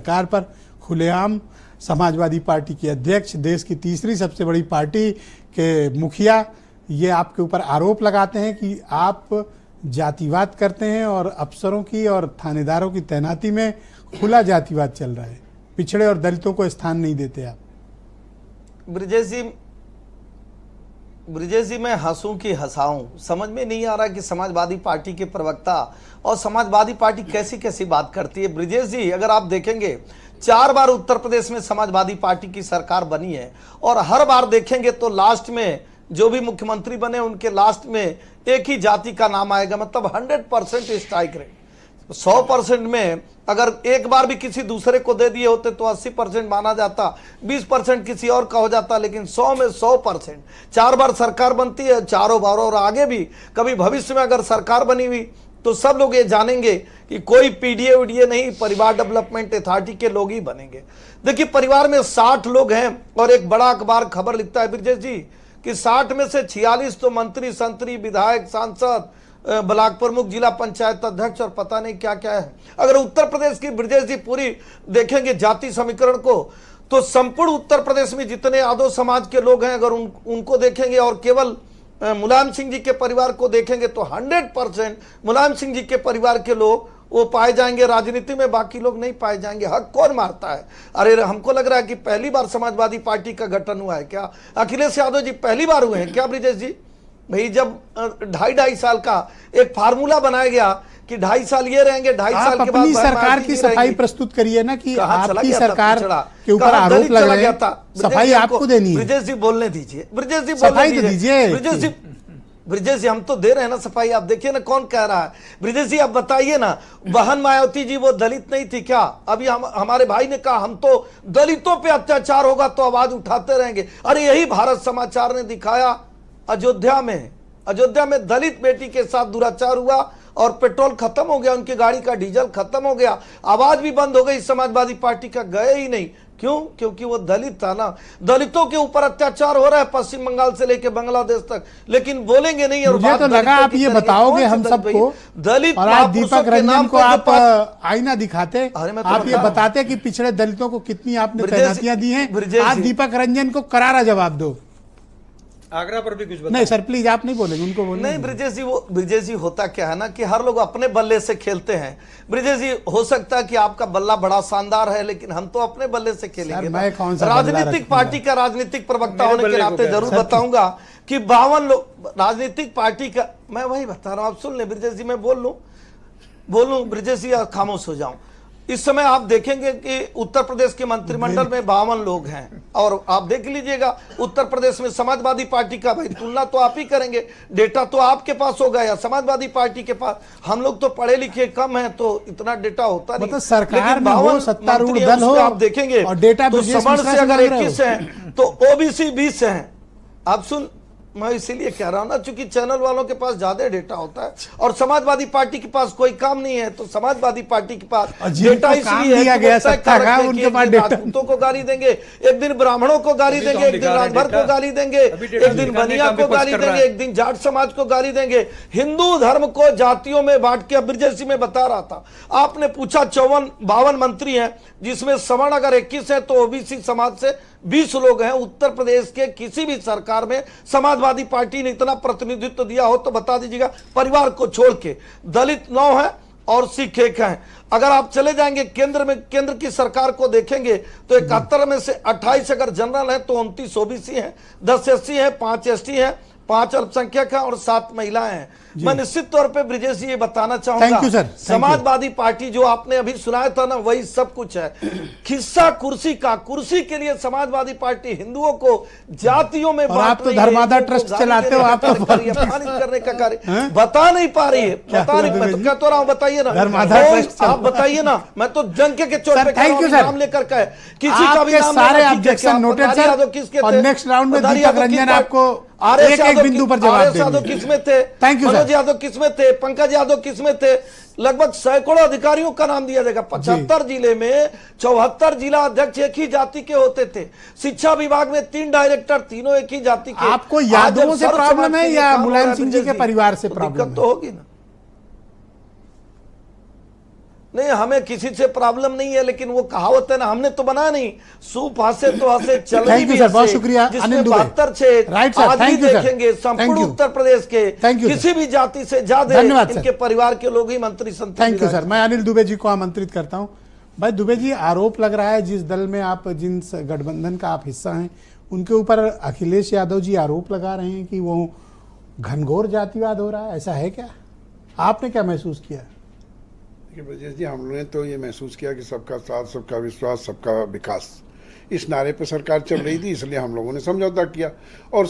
सरकार पर खुलेआम समाजवादी पार्टी के अध्यक्ष, देश की तीसरी सबसे बड़ी पार्टी के मुखिया ये आपके ऊपर आरोप लगाते हैं कि आप जातिवाद करते हैं और अफसरों की और थानेदारों की तैनाती में खुला जातिवाद चल रहा है, पिछड़े और दलितों को स्थान नहीं देते आप। ब्रिजेश जी मैं हंसूं कि हंसाऊं, समझ में नहीं आ रहा कि समाजवादी पार्टी के प्रवक्ता और समाजवादी पार्टी कैसी कैसी बात करती है। ब्रिजेश जी, अगर आप देखेंगे 4 बार उत्तर प्रदेश में समाजवादी पार्टी की सरकार बनी है और हर बार देखेंगे तो लास्ट में जो भी मुख्यमंत्री बने उनके लास्ट में एक ही जाति का नाम आएगा, मतलब 100% स्ट्राइक रेट। 100% में अगर एक बार भी किसी दूसरे को दे दिए होते तो 80% माना जाता, 20% किसी और का हो जाता, लेकिन 100 में 100%। 4 बार सरकार बनती है, चारों बार, और आगे भी कभी भविष्य में अगर सरकार बनी हुई तो सब लोग ये जानेंगे कि कोई पीडीए वीडीए नहीं, परिवार डेवलपमेंट अथॉरिटी के लोग ही बनेंगे। देखिए, परिवार में 60 लोग हैं और एक बड़ा अखबार खबर लिखता है ब्रिजेश जी कि 60 में से 46 तो मंत्री, संतरी, विधायक, सांसद, ब्लॉक प्रमुख, जिला पंचायत अध्यक्ष और पता नहीं क्या क्या है। अगर उत्तर प्रदेश की ब्रिजेश जी पूरी देखेंगे जाति समीकरण को तो संपूर्ण उत्तर प्रदेश में जितने यादव समाज के लोग हैं अगर उनको देखेंगे और केवल मुलायम सिंह जी के परिवार को देखेंगे तो 100% मुलायम सिंह जी के परिवार के लोग वो पाए जाएंगे राजनीति में, बाकी लोग नहीं पाए जाएंगे। हक कौन मारता है? अरे हमको लग रहा है कि पहली बार समाजवादी पार्टी का गठन हुआ है क्या? अखिलेश यादव जी पहली बार हुए हैं क्या ब्रिजेश जी? भाई जब 2.5 साल का एक फार्मूला बनाया गया कि 2.5 साल ये रहेंगे, 2.5 साल के बाद अपनी सरकार की सफाई प्रस्तुत करिए ना कि आपकी सरकार के ऊपर आरोप लग रहे हैं, सफाई आपको देनी है। ब्रिजेश जी बोलने दीजिए, ब्रिजेश जी सफाई तो दीजिए। ब्रिजेश जी हम तो दे रहे हैं ना सफाई, आप देखिए ना कौन कह रहा है। ब्रिजेश जी आप बताइए ना, बहन मायावती जी वो दलित नहीं थी क्या? अभी हमारे भाई ने कहा हम तो दलितों पे अत्याचार होगा तो आवाज उठाते रहेंगे। अरे यही भारत समाचार ने दिखाया अयोध्या में दलित बेटी के साथ दुराचार हुआ और पेट्रोल खत्म हो गया, उनकी गाड़ी का डीजल खत्म हो गया, आवाज भी बंद हो गई, समाजवादी पार्टी का गए ही नहीं। क्यों? क्योंकि वो दलित था ना। दलितों के ऊपर अत्याचार हो रहा है पश्चिम बंगाल से लेकर बांग्लादेश तक, लेकिन बोलेंगे नहीं। और मुझे तो लगा आप ये बताओगे हम सबको, दलित और आज दीपक रंजन को आप आईना दिखाते, आप ये बताते कि पिछड़े दलितों को कितनी आपने तैनातियां दी हैं। आज दीपक रंजन को करारा जवाब दो। आगरा पर भी कुछ बताओ। नहीं सर प्लीज, आप नहीं बोलेंगे, उनको बोलेंगे। नहीं ब्रिजेश जी होता क्या है ना कि हर लोग अपने बल्ले से खेलते हैं। ब्रिजेश जी हो सकता है कि आपका बल्ला बड़ा शानदार है, लेकिन हम तो अपने बल्ले से खेलेंगे। मैं कौन सा राजनीतिक पार्टी का राजनीतिक प्रवक्ता होने के नाते जरूर बताऊंगा कि 52 लोग राजनीतिक पार्टी का, मैं वही बता रहा हूं, आप सुन ले ब्रिजेश जी, मैं बोल लूं ब्रिजेश जी, खामोश हो जाऊं। इस समय आप देखेंगे कि उत्तर प्रदेश के मंत्रिमंडल में 52 लोग हैं और आप देख लीजिएगा उत्तर प्रदेश में समाजवादी पार्टी का, भाई तुलना तो आप ही करेंगे, डेटा तो आपके पास होगा या समाजवादी पार्टी के पास। हम लोग तो पढ़े लिखे कम हैं तो इतना डेटा होता नहीं, मतलब सरकार में हो, सत्तारूढ़ दल हो, आप देखेंगे और डेटा तो सवर्ण से अगर 21 हैं तो ओबीसी 20 हैं। आप सुन, मैं इसीलिए कह रहा हूं ना, चूंकि चैनल वालों के पास ज्यादा डेटा होता है और समाजवादी पार्टी के पास कोई काम नहीं है, तो समाजवादी पार्टी के पास डेटा इसलिए है कि उनके पास राजपूतों को गाली देंगे, एक दिन ब्राह्मणों को गाली देंगे, एक दिन राजभर को गाली देंगे, एक दिन बनिया को गाली देंगे, एक दिन जाट समाज को गाली देंगे। हिंदू धर्म को जातियों में बांट के, ब्रिजेश जी में बता रहा था, आपने पूछा 52 मंत्री हैं जिसमें सवर्ण अगर 21 है तो ओबीसी समाज से 20 लोग हैं। उत्तर प्रदेश के किसी भी सरकार में समाजवादी पार्टी ने इतना प्रतिनिधित्व दिया हो तो बता दीजिएगा। परिवार को छोड़ के दलित 9 है और सिख 1 है। अगर आप चले जाएंगे केंद्र की सरकार को देखेंगे तो 71 में से 28 अगर जनरल है तो 29 ओबीसी है, 10 एससी है, 5 एसटी है, 5 अल्पसंख्यक है और 7 महिलाएं हैं। मैं निश्चित तौर पे ब्रिजेश जी ये बताना चाहूंगा, समाजवादी पार्टी जो आपने अभी सुनाया था ना वही सब कुछ है। खिस्सा कुर्सी के लिए समाजवादी पार्टी हिंदुओं को जातियों में आप तो धर्मादा ट्रस्ट चलाते हो, आप अपमानित करने का कार्य बता नहीं पा रही है, बता नहीं, मैं तो कह तो रहा हूँ, बताइए ना आप बताइए ना, मैं तो जंग के चोट पे नाम लेकर कहे किसी का भी नाम, सारे ऑब्जेक्शन नोटेड सर, और नेक्स्ट राउंड में दीपक रंजन आपको एक बिंदु पर जवाब देंगे। किसमें थे? Thank you. मनोज यादव किसमें थे? पंकज यादव किसमें थे? लगभग सैकड़ों अधिकारियों का नाम दिया जाएगा। 75 जिले में 74 जिला अध्यक्ष एक ही जाति के होते थे। शिक्षा विभाग में 3 डायरेक्टर, तीनों एक ही जाति के। आपको यादवों से प्रॉब्लम है या मुलायम सिंह जी के परिवार से प्रॉब्लम तो होगी ना? नहीं, हमें किसी से प्रॉब्लम नहीं है, लेकिन वो कहावत है ना, हमने तो बना नहीं, सूप हंसे तो हंसे चल Thank you, sir, बहुत शुक्रिया, अनिल दुबे। 72 क्षेत्र Right, sir, आज भी thank you, sir. देखेंगे Thank संपूर्ण you. उत्तर प्रदेश के Thank you, sir. किसी भी जाति से ज्यादा धन्यवाद, sir. इनके परिवार के लोग ही मंत्री संतरी थैंक यू सर। मैं अनिल दुबे जी को आमंत्रित करता हूं। भाई दुबे जी, आरोप लग रहा है जिस दल में आप, जिन गठबंधन का आप हिस्सा हैं, उनके ऊपर अखिलेश यादव जी आरोप लगा रहे हैं कि वो घनघोर जातिवाद हो रहा है, ऐसा है क्या? आपने क्या महसूस किया? देखिए ब्रजेश जी, हम लोगों ने तो ये महसूस किया कि सबका साथ, सबका विश्वास, सबका विकास, इस नारे पर सरकार चल रही थी, इसलिए हम लोगों ने समझौता किया और